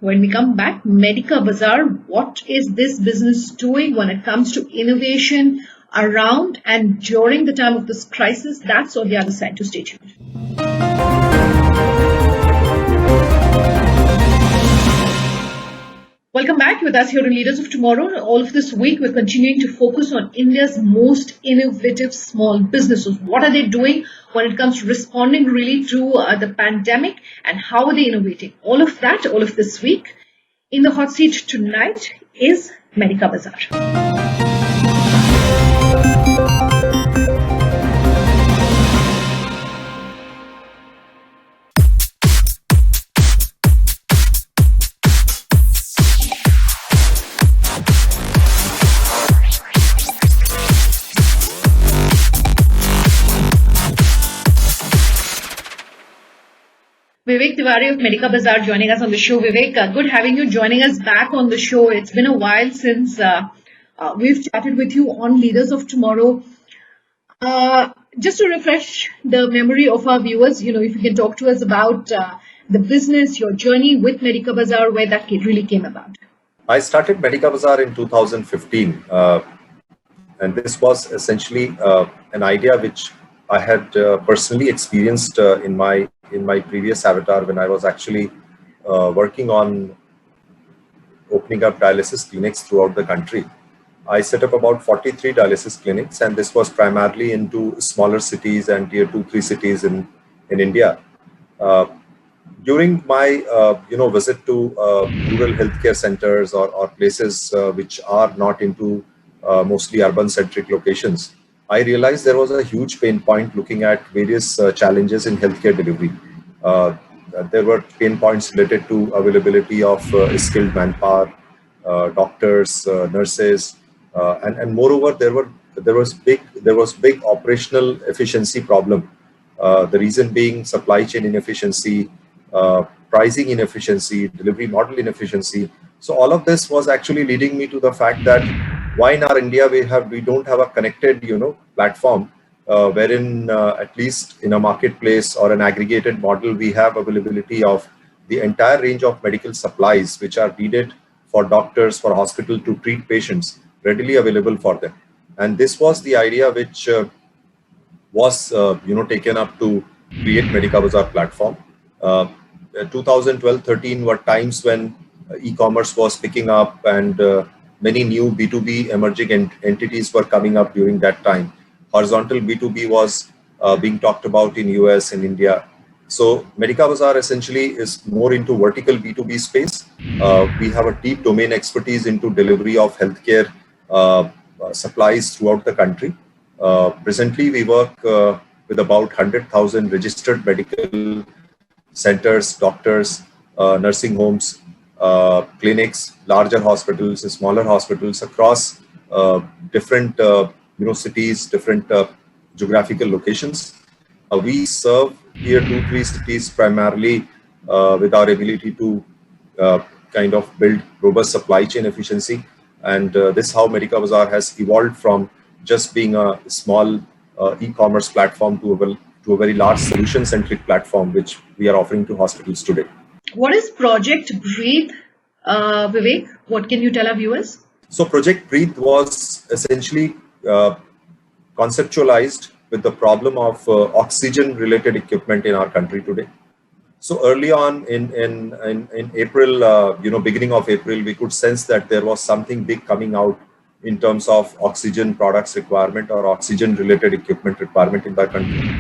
when we come back, Medica Bazaar, what is this business doing when it comes to innovation around and during the time of this crisis? That's on the other side. To stay tuned. Welcome back with us here in Leaders of Tomorrow. All of this week, we're continuing to focus on India's most innovative small businesses. What are they doing when it comes to responding really to the pandemic, and how are they innovating? All of that, all of this week. In the hot seat tonight is Medica Bazaar. Vivek Tiwari of Medica Bazaar joining us on the show. Vivek, good having you joining us back on the show. It's been a while since we've chatted with you on Leaders of Tomorrow. Just to refresh the memory of our viewers, if you can talk to us about the business, your journey with Medica Bazaar, where that really came about. I started Medica Bazaar in 2015, and this was essentially an idea which I had personally experienced in my previous avatar when I was actually working on opening up dialysis clinics throughout the country. I set up about 43 dialysis clinics, and this was primarily into smaller cities and tier 2-3 cities in India. During my visit to rural healthcare centers or places which are not into mostly urban-centric locations, I realized there was a huge pain point looking at various challenges in healthcare delivery. There were pain points related to availability of skilled manpower, doctors, nurses, and moreover, there was big operational efficiency problem. The reason being supply chain inefficiency, pricing inefficiency, delivery model inefficiency. So all of this was actually leading me to the fact that why in our India we don't have a connected platform wherein at least in a marketplace or an aggregated model we have availability of the entire range of medical supplies which are needed for doctors, for hospital to treat patients, readily available for them. And this was the idea which was taken up to create Medica Bazaar platform. 2012-13 were times when e-commerce was picking up and many new B2B emerging entities were coming up during that time. Horizontal B2B was being talked about in US and India. So Medica Bazaar essentially is more into vertical B2B space. We have a deep domain expertise into delivery of healthcare supplies throughout the country. Presently, we work with about 100,000 registered medical centers, doctors, nursing homes, clinics, larger hospitals, smaller hospitals across different cities, different geographical locations. We serve tier 2-3 cities primarily with our ability to kind of build robust supply chain efficiency. And this is how Medica Bazaar has evolved from just being a small e-commerce platform to a very large solution-centric platform, which we are offering to hospitals today. What is Project Breathe, Vivek? What can you tell our viewers? So Project Breathe was essentially conceptualized with the problem of oxygen-related equipment in our country today. So early on in April, beginning of April, we could sense that there was something big coming out in terms of oxygen products requirement or oxygen-related equipment requirement in the country.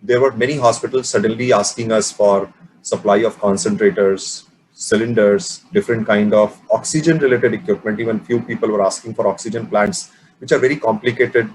There were many hospitals suddenly asking us for supply of concentrators, cylinders, different kind of oxygen-related equipment. Even few people were asking for oxygen plants, which are very complicated,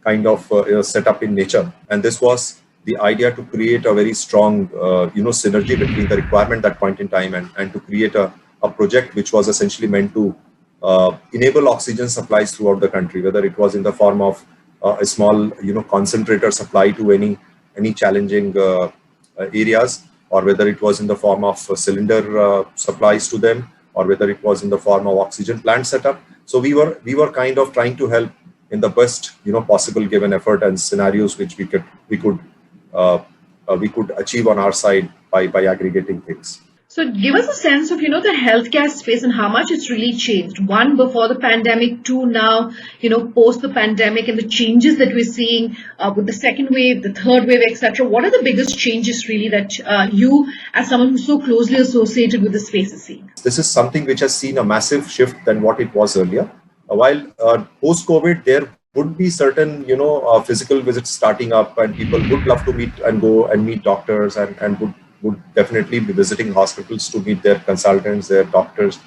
kind of setup in nature. And this was the idea to create a very strong, synergy between the requirement at that point in time and to create a project which was essentially meant to enable oxygen supplies throughout the country, whether it was in the form of a small, concentrator supply to any challenging areas, or whether it was in the form of cylinder supplies to them, or whether it was in the form of oxygen plant setup. So we were kind of trying to help in the best possible given effort and scenarios which we could achieve on our side by aggregating things. So give us a sense of, the healthcare space and how much it's really changed. One, before the pandemic, two, now, post the pandemic and the changes that we're seeing with the second wave, the third wave, etc. What are the biggest changes really that you, as someone who's so closely associated with the space, is seeing? This is something which has seen a massive shift than what it was earlier. While post-COVID, there would be certain, physical visits starting up, and people would love to meet and go and meet doctors, and would definitely be visiting hospitals to meet their consultants, their doctors.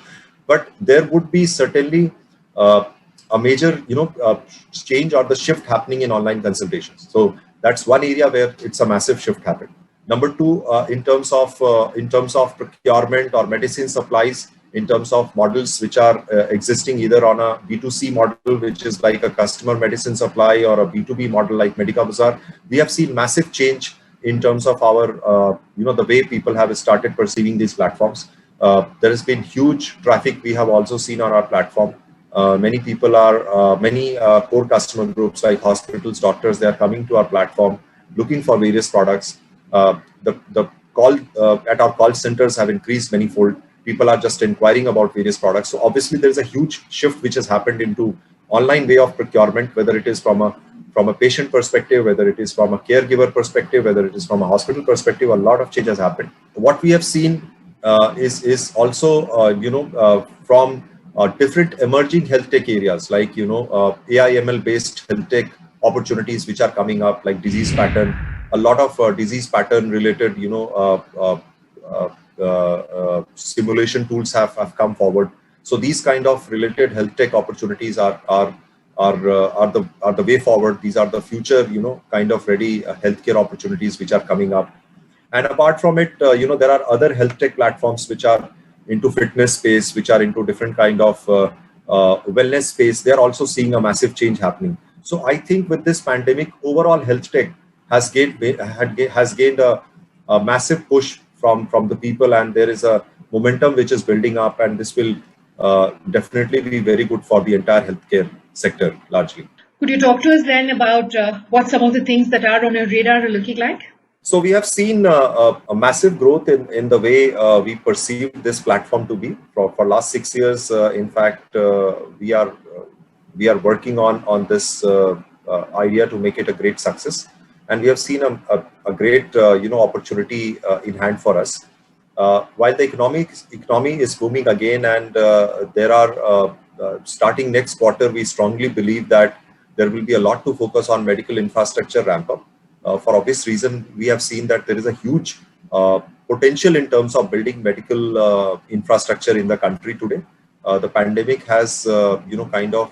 But there would be certainly a major, change or the shift happening in online consultations. So that's one area where it's a massive shift happened. Number two, in terms of procurement or medicine supplies, in terms of models which are existing either on a B2C model, which is like a customer medicine supply, or a B2B model like Medica Bazaar, we have seen massive change in terms of our, the way people have started perceiving these platforms. There has been huge traffic we have also seen on our platform. Many people are, many core customer groups like hospitals, doctors, they are coming to our platform looking for various products. The call at our call centers have increased manyfold. People are just inquiring about various products. So obviously there is a huge shift which has happened into online way of procurement, whether it is from a patient perspective, whether it is from a caregiver perspective, whether it is from a hospital perspective. A lot of change has happened. What we have seen is also from different emerging health tech areas like AI ML based health tech opportunities which are coming up, like disease pattern. A lot of disease pattern related simulation tools have come forward. So these kind of related health tech opportunities are the way forward. These are the future kind of ready healthcare opportunities which are coming up. And apart from it, there are other health tech platforms which are into fitness space, which are into different kind of wellness space. They are also seeing a massive change happening. So I think with this pandemic, overall health tech has gained a massive push from the people, and there is a momentum which is building up, and this will definitely be very good for the entire healthcare sector largely. Could you talk to us then about what some of the things that are on your radar are looking like? So we have seen a massive growth in the way we perceive this platform to be for last 6 years. In fact, we are working on this idea to make it a great success, and we have seen a great opportunity in hand for us. While the economy is booming again, and there are starting next quarter, we strongly believe that there will be a lot to focus on medical infrastructure ramp up. For obvious reason, we have seen that there is a huge potential in terms of building medical infrastructure in the country today. The pandemic has, kind of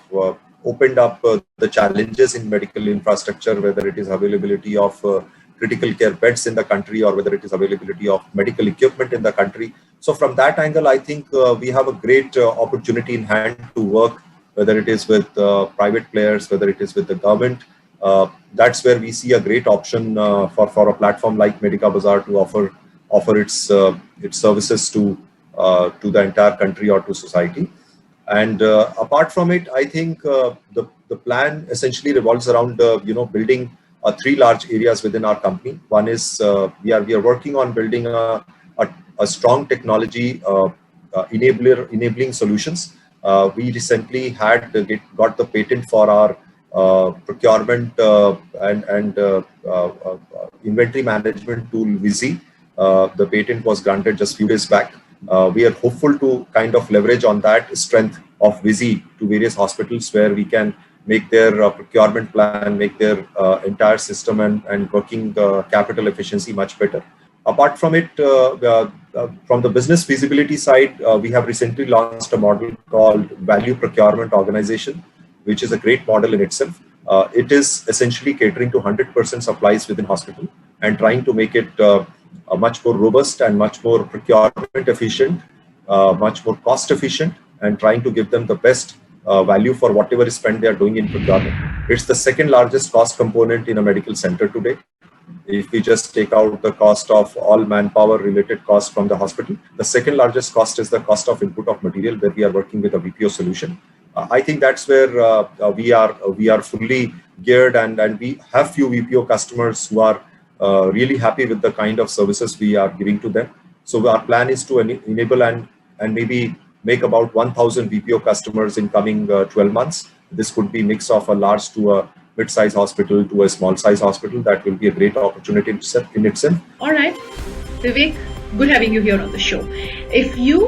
opened up the challenges in medical infrastructure, whether it is availability of critical care beds in the country, or whether it is availability of medical equipment in the country. So from that angle, I think we have a great opportunity in hand to work, whether it is with private players, whether it is with the government. That's where we see a great option for a platform like Medica Bazaar to offer its services to the entire country or to society. And apart from it, I think the plan essentially revolves around building three large areas within our company. One is we are working on building a strong technology enabling solutions. We recently got the patent for our procurement and inventory management tool Visi. The patent was granted just few days back. We are hopeful to kind of leverage on that strength of Visi to various hospitals, where we can make their procurement plan, make their entire system and working capital efficiency much better. Apart from it, from the business feasibility side, we have recently launched a model called Value Procurement Organization, which is a great model in itself. It is essentially catering to 100% supplies within hospital and trying to make it a much more robust and much more procurement efficient, much more cost efficient, and trying to give them the best value for whatever spend they are doing in procurement. It's the second largest cost component in a medical center today. If we just take out the cost of all manpower related costs from the hospital, the second largest cost is the cost of input of material, where we are working with a VPO solution. I think that's where we are fully geared, and we have few VPO customers who are really happy with the kind of services we are giving to them. So our plan is to enable and maybe make about 1,000 BPO customers in coming 12 months. This could be mix of a large to a mid-size hospital to a small-size hospital. That will be a great opportunity in itself. All right, Vivek, good having you here on the show. If you